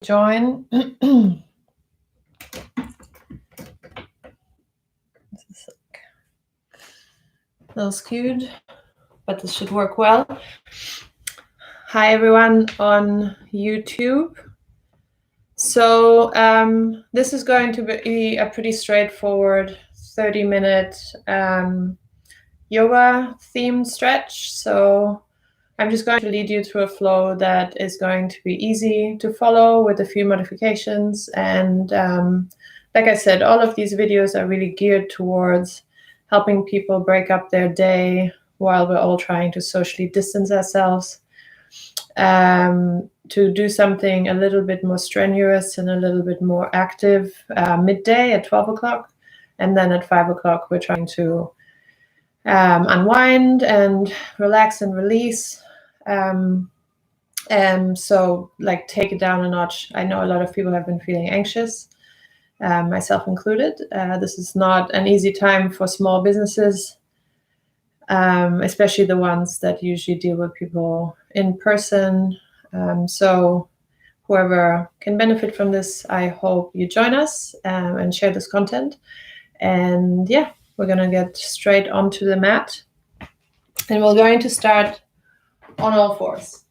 join. This is like a little skewed, but this should work well. Hi everyone on YouTube. So this is going to be a pretty straightforward 30-minute yoga themed stretch. So I'm just going to lead you through a flow that is going to be easy to follow with a few modifications. And like I said, all of these videos are really geared towards helping people break up their day while we're all trying to socially distance ourselves, to do something a little bit more strenuous and a little bit more active midday at 12 o'clock. And then at 5 o'clock, we're trying to unwind and relax and release. So like take it down a notch. I know a lot of people have been feeling anxious, myself included. This is not an easy time for small businesses, especially the ones that usually deal with people in person. So whoever can benefit from this, I hope you join us and share this content. And yeah, we're gonna get straight onto the mat. And we're going to start on all fours.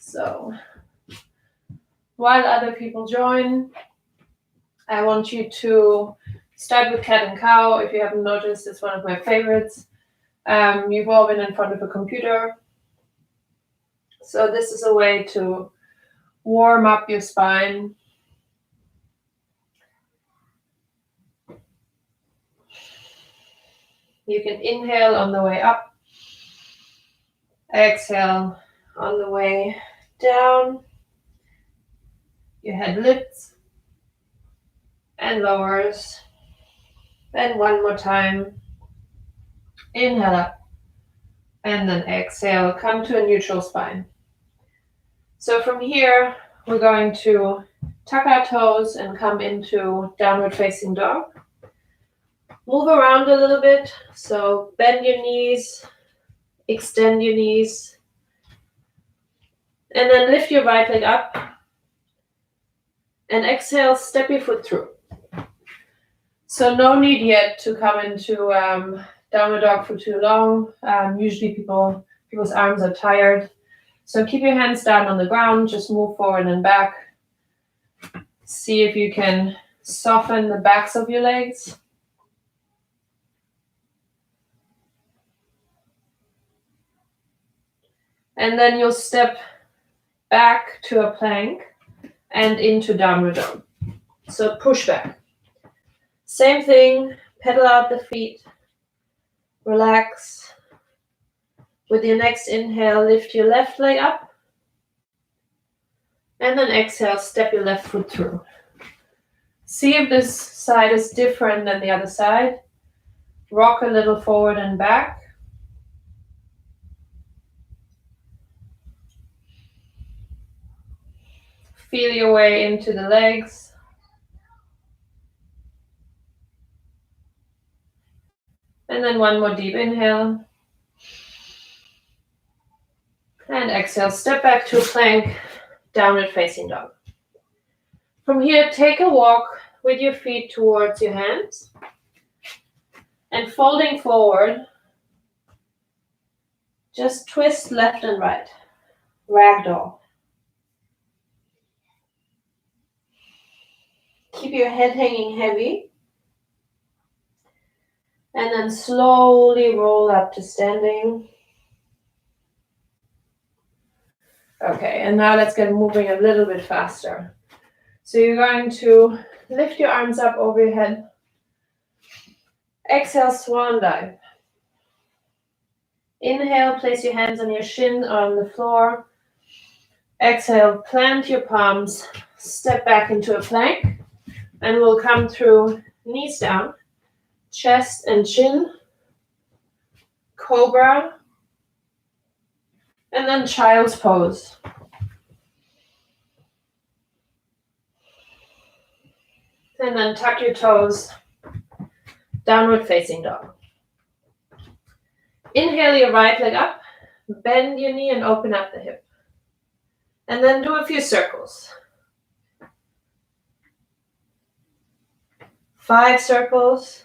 So while other people join, I want you to start with cat and cow. If you haven't noticed, it's one of my favorites. You've all been in front of a computer. So this is a way to warm up your spine. You can inhale on the way up, exhale on the way down. Your head lifts and lowers. Then one more time. Inhale up and then exhale. Come to a neutral spine. So from here, we're going to tuck our toes and come into downward facing dog. Move around a little bit. So bend your knees, extend your knees, and then lift your right leg up. And exhale, step your foot through. So no need yet to come into downward dog for too long. Usually people's arms are tired. So keep your hands down on the ground, just move forward and back. See if you can soften the backs of your legs. And then you'll step back to a plank and into downward dog. So push back. Same thing, pedal out the feet, relax. With your next inhale, lift your left leg up. And then exhale, step your left foot through. See if this side is different than the other side. Rock a little forward and back. Feel your way into the legs. And then one more deep inhale. And exhale, step back to a plank, downward facing dog. From here, take a walk with your feet towards your hands. And folding forward, just twist left and right. Ragdoll. Keep your head hanging heavy. And then slowly roll up to standing. Okay, and now let's get moving a little bit faster. So you're going to lift your arms up over your head. Exhale, swan dive. Inhale, place your hands on your shin on the floor. Exhale, plant your palms, step back into a plank, and we'll come through knees down, chest and chin, cobra, and then child's pose. And then tuck your toes, downward facing dog. Inhale your right leg up, bend your knee and open up the hip. And then do a few circles. 5 circles.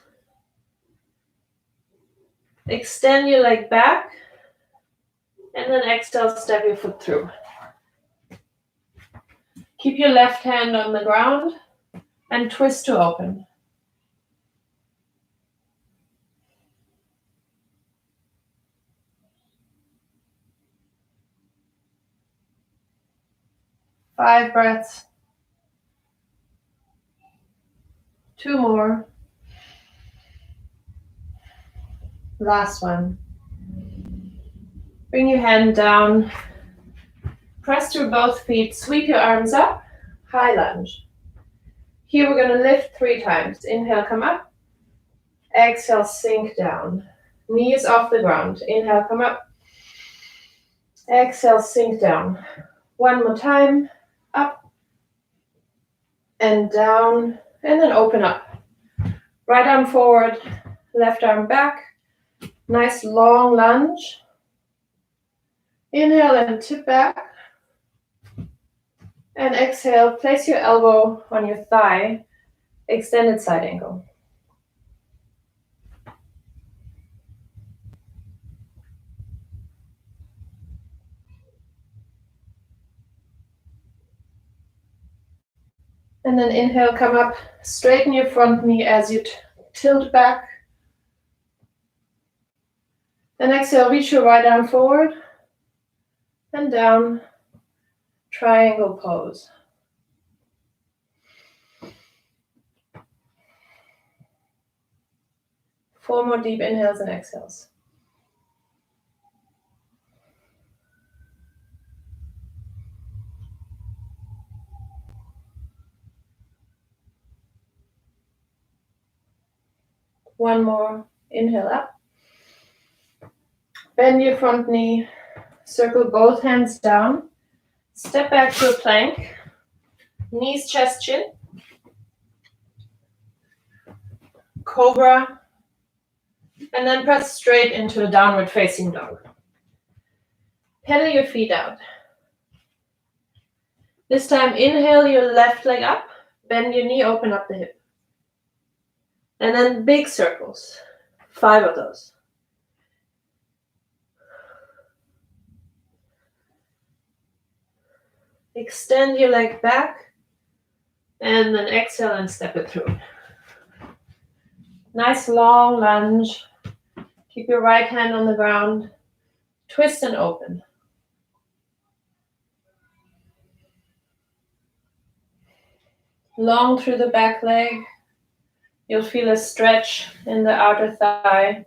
Extend your leg back. And then exhale, step your foot through. Keep your left hand on the ground and twist to open. Five breaths. 2 more. Last one. Bring your hand down. Press through both feet. Sweep your arms up. High lunge. Here we're going to lift 3 times. Inhale, come up. Exhale, sink down. Knees off the ground. Inhale, come up. Exhale, sink down. 1 more time. Up and down. And then open up. Right arm forward. Left arm back. Nice long lunge. Inhale and tip back. And exhale, place your elbow on your thigh. Extended side angle. And then inhale, come up, straighten your front knee as you tilt back. Then exhale, reach your right arm forward and down, triangle pose. Four more deep inhales and exhales. One more, inhale up. Bend your front knee, circle both hands down, step back to a plank, knees, chest, chin, cobra, and then press straight into a downward facing dog. Pedal your feet out. This time, inhale your left leg up, bend your knee, open up the hip. And then big circles, 5 of those. Extend your leg back, and then exhale and step it through. Nice long lunge. Keep your right hand on the ground. Twist and open. Long through the back leg. You'll feel a stretch in the outer thigh.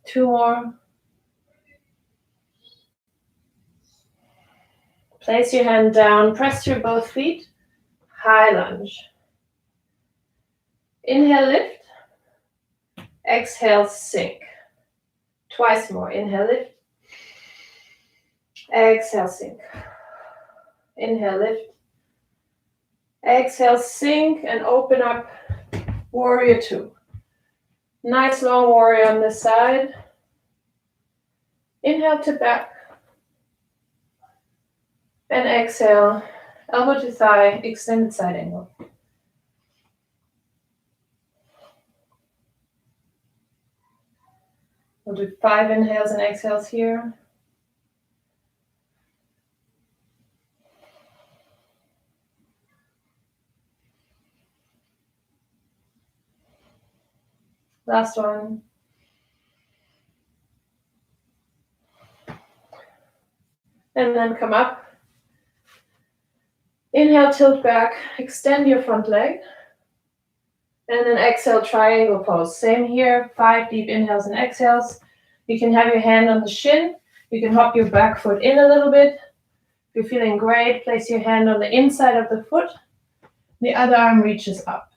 2 more. Place your hand down, press through both feet. High lunge. Inhale, lift. Exhale, sink. Twice more. Inhale, lift. Exhale, sink. Inhale, lift. Exhale, sink and open up. Warrior 2. Nice long warrior on this side. Inhale, tip back. And exhale, elbow to thigh, extended side angle. We'll do 5 inhales and exhales here. Last one. And then come up. Inhale, tilt back, extend your front leg. And then exhale, triangle pose. Same here, 5 deep inhales and exhales. You can have your hand on the shin. You can hop your back foot in a little bit. If you're feeling great, place your hand on the inside of the foot. The other arm reaches up.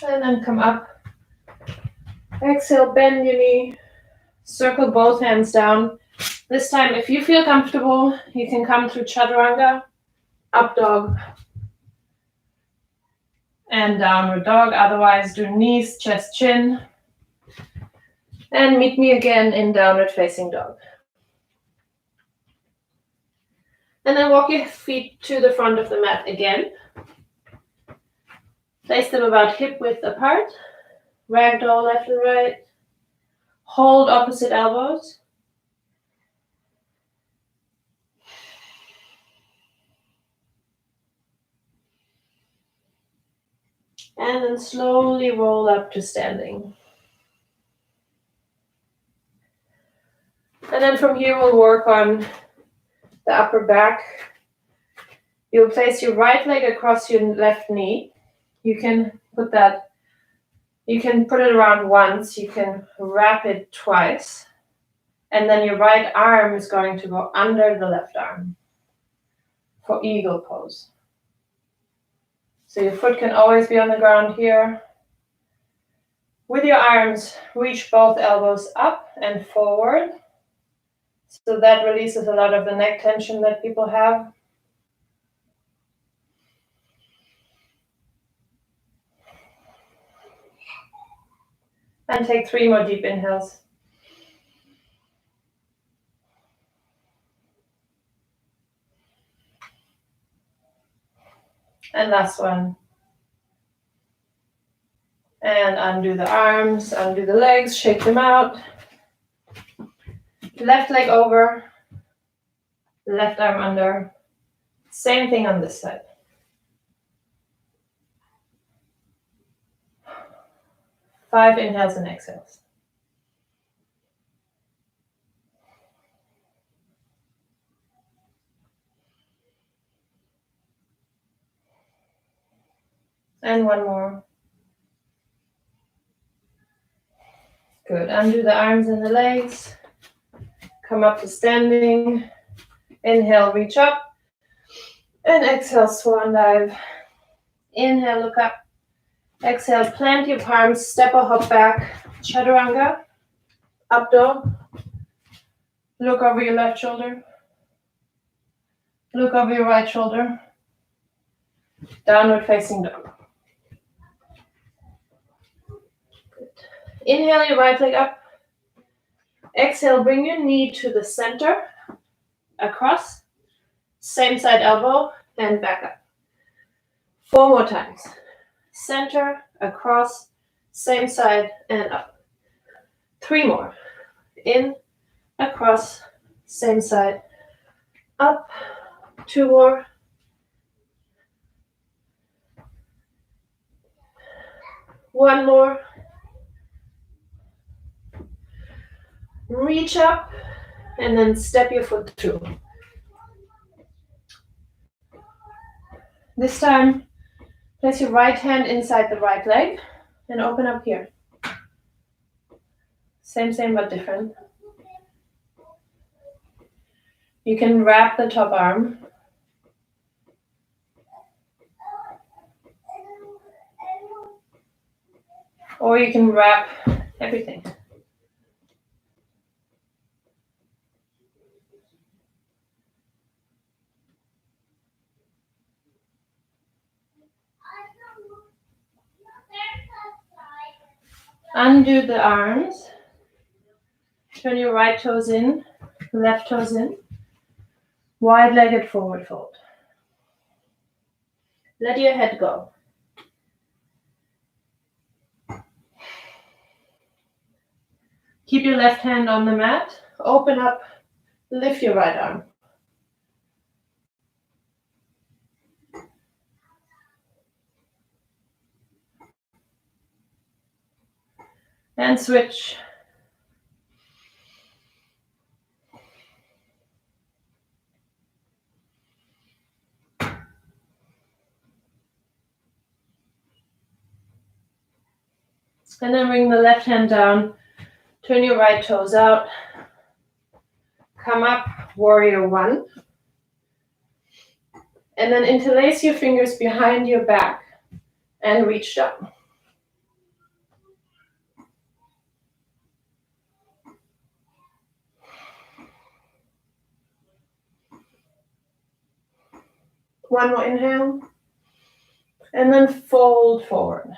And then come up. Exhale, bend your knee. Circle both hands down. This time, if you feel comfortable, you can come through chaturanga, up dog, and downward dog. Otherwise, do knees, chest, chin. And meet me again in downward facing dog. And then walk your feet to the front of the mat again. Place them about hip width apart. Ragdoll left and right. Hold opposite elbows. And then slowly roll up to standing. And then from here we'll work on the upper back. You'll place your right leg across your left knee. You can put it around once, you can wrap it twice, and then your right arm is going to go under the left arm for eagle pose. So your foot can always be on the ground here. With your arms, reach both elbows up and forward. So that releases a lot of the neck tension that people have. And take 3 more deep inhales. And last one. And undo the arms, undo the legs, shake them out. Left leg over, left arm under. Same thing on this side. Five inhales and exhales. And one more. Good. Undo the arms and the legs. Come up to standing. Inhale, reach up. And exhale, swan dive. Inhale, look up. Exhale, plant your palms, step or hop back. Chaturanga. Up dog. Look over your left shoulder. Look over your right shoulder. Downward facing dog. Good. Inhale your right leg up. Exhale, bring your knee to the center. Across. Same side elbow and back up. 4 more times. Center, across, same side and up. 3 more. In, across, same side, up. 2 more. One more. Reach up and then step your foot through. This time, place your right hand inside the right leg and open up here. Same but different. You can wrap the top arm. Or you can wrap everything. Undo the arms. Turn your right toes in, left toes in. Wide-legged forward fold. Let your head go. Keep your left hand on the mat. Open up, lift your right arm. And switch. And then bring the left hand down. Turn your right toes out. Come up, warrior 1. And then interlace your fingers behind your back and reach down. One more inhale. And then fold forward.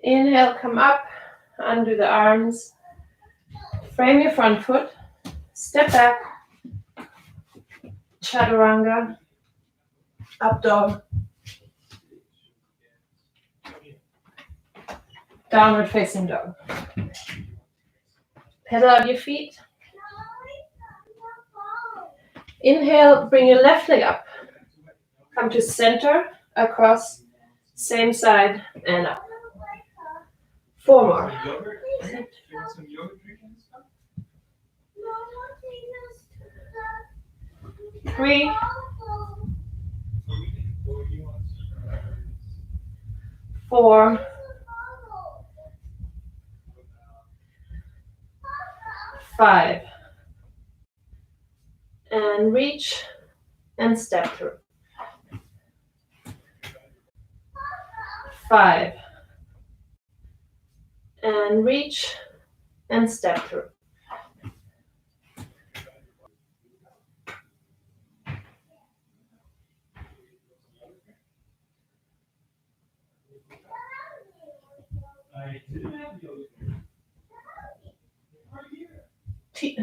Inhale, come up, undo the arms, frame your front foot, step back, chaturanga, up dog, downward facing dog. Pedal out your feet. Inhale, bring your left leg up. Come to center, across, same side, and up. 4 more. 3, 4, 5. And reach and step through. 5. And reach and step through.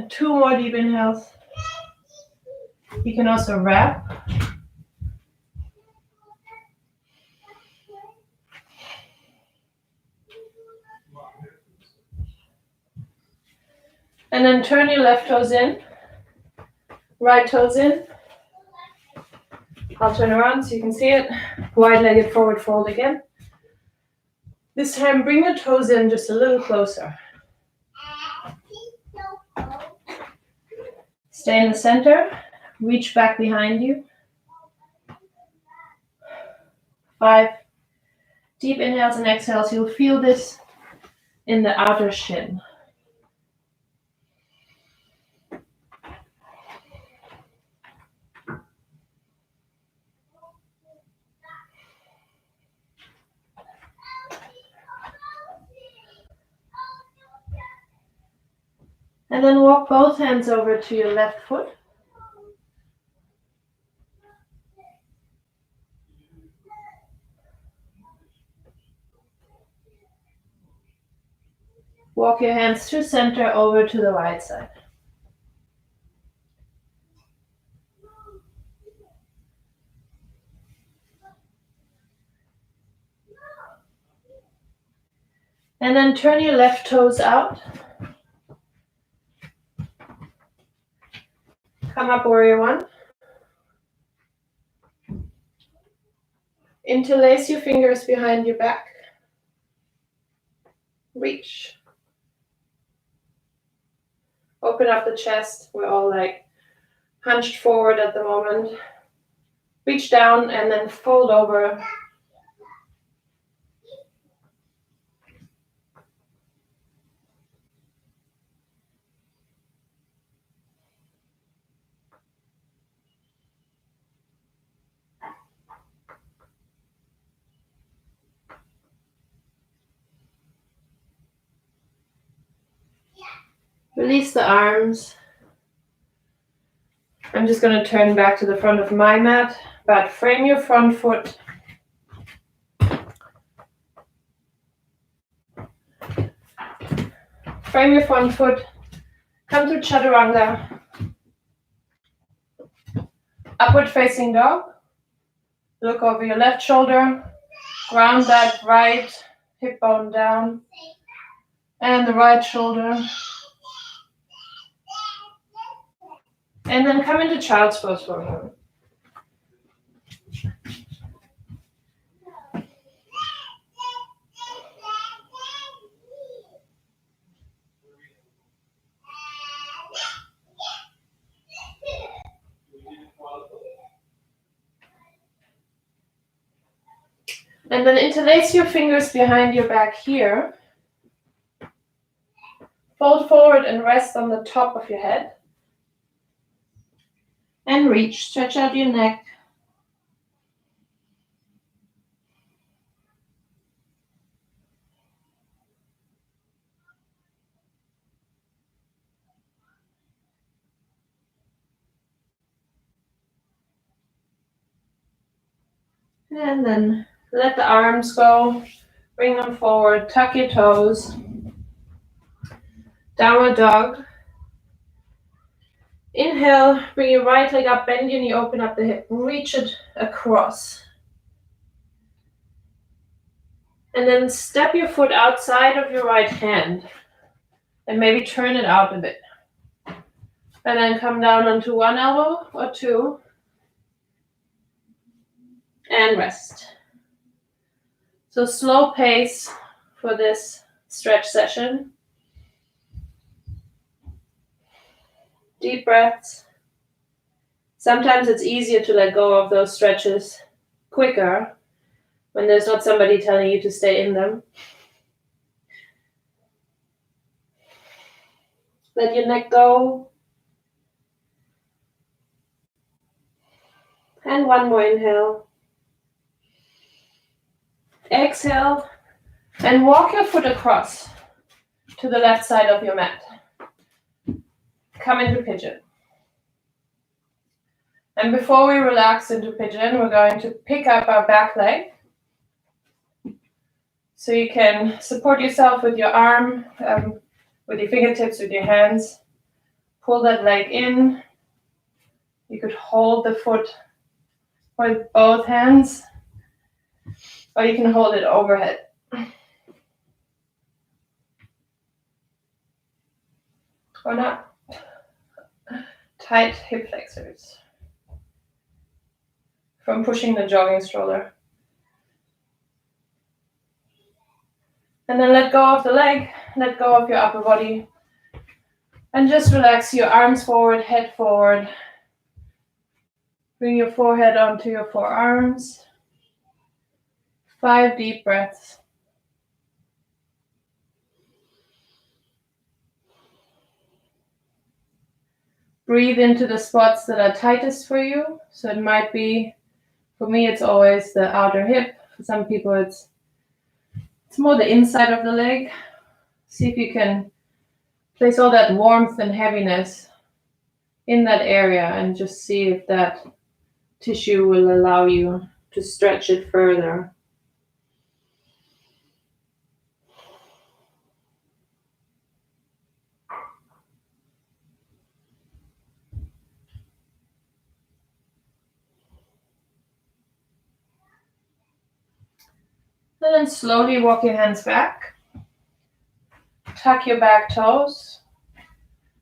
Two more deep inhales. You can also wrap. And then turn your left toes in, right toes in. I'll turn around so you can see it. Wide-legged forward fold again. This time, bring your toes in just a little closer. Stay in the center. Reach back behind you. 5 deep inhales and exhales. You'll feel this in the outer shin. And then walk both hands over to your left foot. Walk your hands to center over to the right side. And then turn your left toes out. Come up, warrior one. Interlace your fingers behind your back. Reach. Open up the chest. We're all like hunched forward at the moment. Reach down and then fold over. Release the arms. I'm just going to turn back to the front of my mat, but frame your front foot. Frame your front foot. Come to chaturanga. Upward facing dog. Look over your left shoulder. Ground that right hip bone down. And the right shoulder. And then come into child's pose for a moment. And then interlace your fingers behind your back here. Fold forward and rest on the top of your head. And reach, stretch out your neck. And then let the arms go. Bring them forward. Tuck your toes. Downward dog. Inhale, bring your right leg up, bend your knee, open up the hip, reach it across. And then step your foot outside of your right hand and maybe turn it out a bit. And then come down onto one elbow or two and rest. So slow pace for this stretch session. Deep breaths. Sometimes it's easier to let go of those stretches quicker when there's not somebody telling you to stay in them. Let your neck go. And one more inhale. Exhale. And walk your foot across to the left side of your mat. Come into pigeon. And before we relax into pigeon, we're going to pick up our back leg. So you can support yourself with your arm, with your fingertips, with your hands. Pull that leg in. You could hold the foot with both hands, or you can hold it overhead. Or not. Tight hip flexors from pushing the jogging stroller. And then let go of the leg, let go of your upper body, and just relax your arms forward, head forward. Bring your forehead onto your forearms. 5 deep breaths. Breathe into the spots that are tightest for you. So it might be, for me, it's always the outer hip. For some people, it's more the inside of the leg. See if you can place all that warmth and heaviness in that area and just see if that tissue will allow you to stretch it further. And then slowly walk your hands back. Tuck your back toes.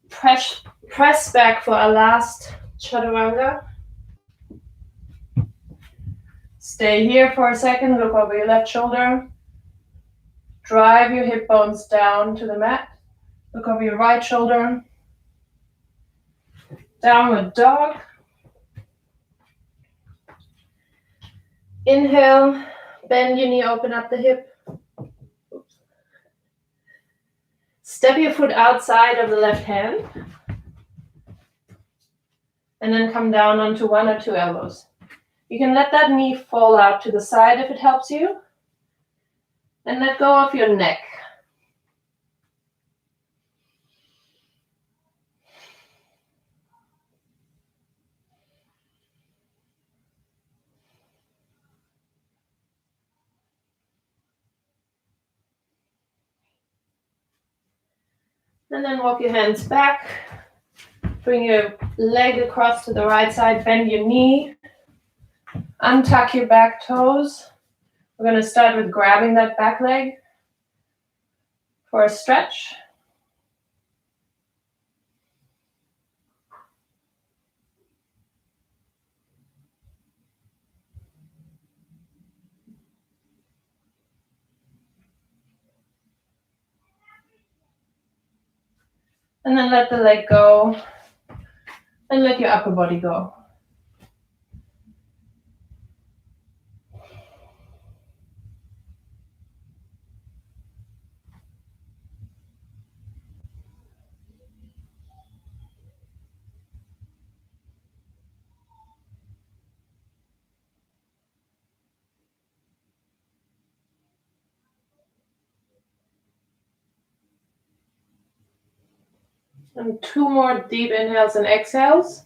Press back for our last chaturanga. Stay here for a second. Look over your left shoulder. Drive your hip bones down to the mat. Look over your right shoulder. Downward dog. Inhale. Bend your knee, open up the hip. Step your foot outside of the left hand. And then come down onto 1 or 2 elbows. You can let that knee fall out to the side if it helps you. And let go of your neck. And then walk your hands back. Bring your leg across to the right side. Bend your knee. Untuck your back toes. We're going to start with grabbing that back leg for a stretch. And then let the leg go. And let your upper body go. And 2 more deep inhales and exhales.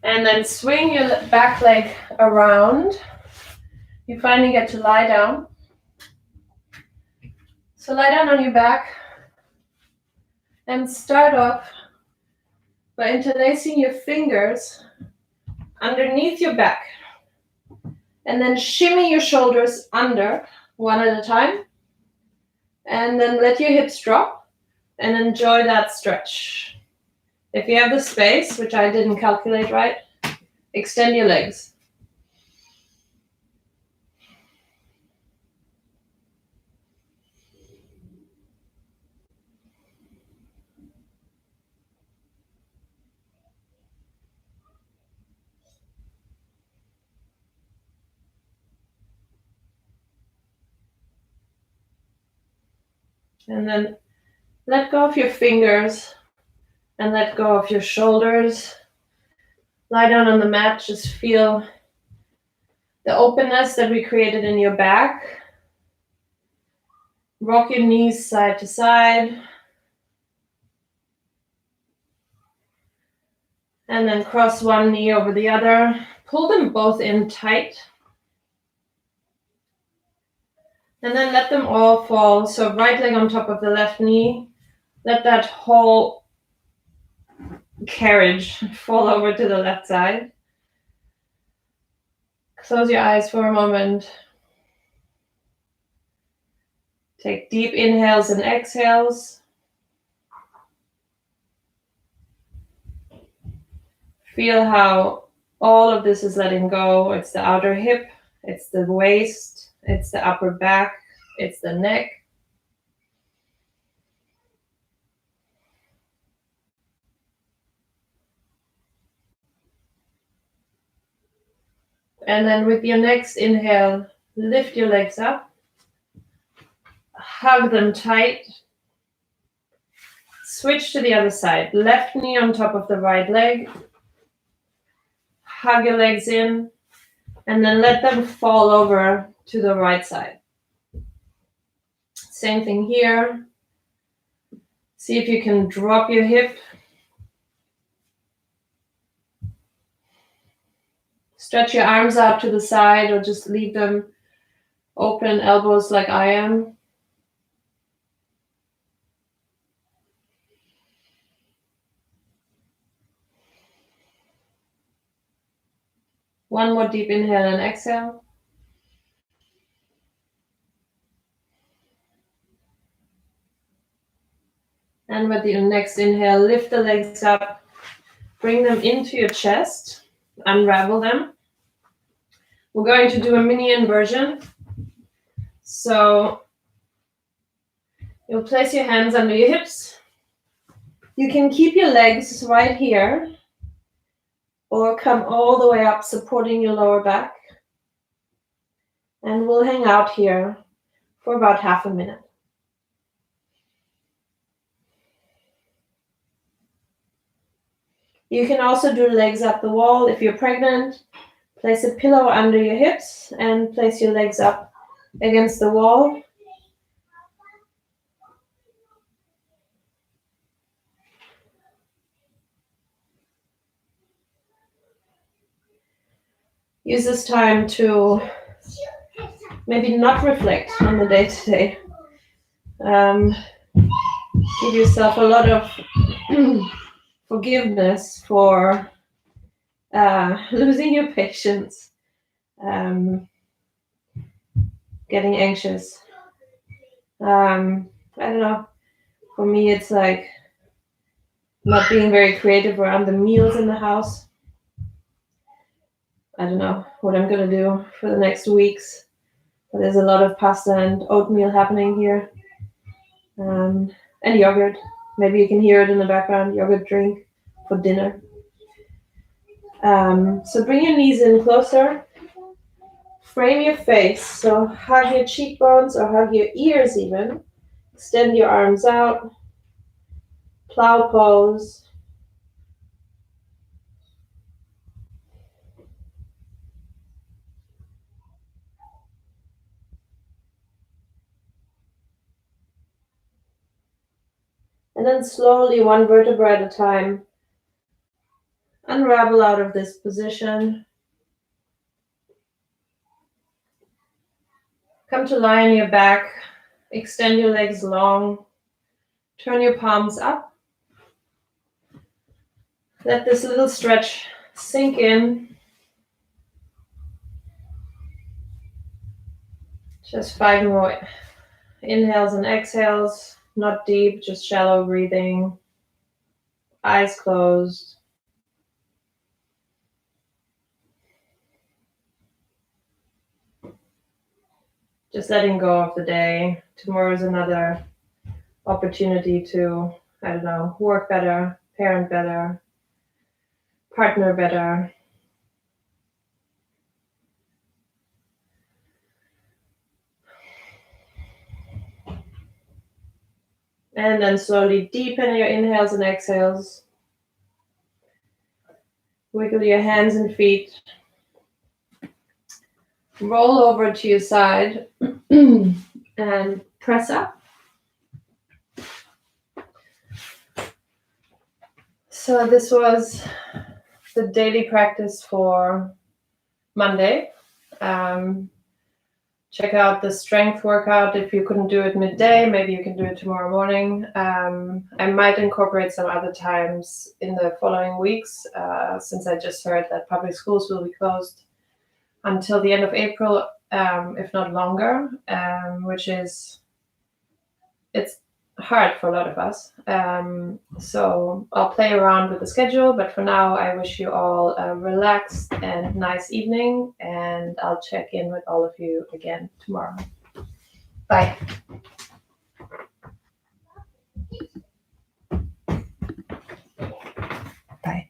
And then swing your back leg around. You finally get to lie down. So lie down on your back and start off by interlacing your fingers underneath your back. And then shimmy your shoulders under one at a time. And then let your hips drop and enjoy that stretch. If you have the space, which I didn't calculate right, extend your legs. And then let go of your fingers and let go of your shoulders. Lie down on the mat, just feel the openness that we created in your back. Rock your knees side to side. And then cross one knee over the other. Pull them both in tight. And then let them all fall. So right leg on top of the left knee. Let that whole carriage fall over to the left side. Close your eyes for a moment. Take deep inhales and exhales. Feel how all of this is letting go. It's the outer hip, it's the waist, it's the upper back, it's the neck. And then with your next inhale, lift your legs up. Hug them tight. Switch to the other side. Left knee on top of the right leg. Hug your legs in. And then let them fall over to the right side. Same thing here. See if you can drop your hip. Stretch your arms out to the side or just leave them open, elbows like I am. One more deep inhale and exhale. And with your next inhale, lift the legs up, bring them into your chest, unravel them. We're going to do a mini inversion. So you'll place your hands under your hips. You can keep your legs right here or come all the way up, supporting your lower back. And we'll hang out here for about half a minute. You can also do legs up the wall. If you're pregnant, place a pillow under your hips and place your legs up against the wall. Use this time to maybe not reflect on the day-to-day. Give yourself a lot of forgiveness for losing your patience, getting anxious. I don't know. For me, it's like not being very creative around the meals in the house. I don't know what I'm going to do for the next weeks. But there's a lot of pasta and oatmeal happening here. And yogurt. Maybe you can hear it in the background. Yogurt drink for dinner. So bring your knees in closer. Frame your face. So hug your cheekbones or hug your ears even. Extend your arms out. Plow pose. And then slowly, one vertebra at a time, unravel out of this position. Come to lie on your back, extend your legs long, turn your palms up. Let this little stretch sink in. Just 5 more inhales and exhales, not deep, just shallow breathing, eyes closed. Just letting go of the day. Tomorrow is another opportunity to, I don't know, work better, parent better, partner better. And then slowly deepen your inhales and exhales. Wiggle your hands and feet. Roll over to your side and press up. So this was the daily practice for Monday. Check out the strength workout. If you couldn't do it midday, maybe you can do it tomorrow morning. I might incorporate some other times in the following weeks, since I just heard that public schools will be closed until the end of April, if not longer, it's hard for a lot of us. So I'll play around with the schedule, but for now, I wish you all a relaxed and nice evening, and I'll check in with all of you again tomorrow. Bye. Bye.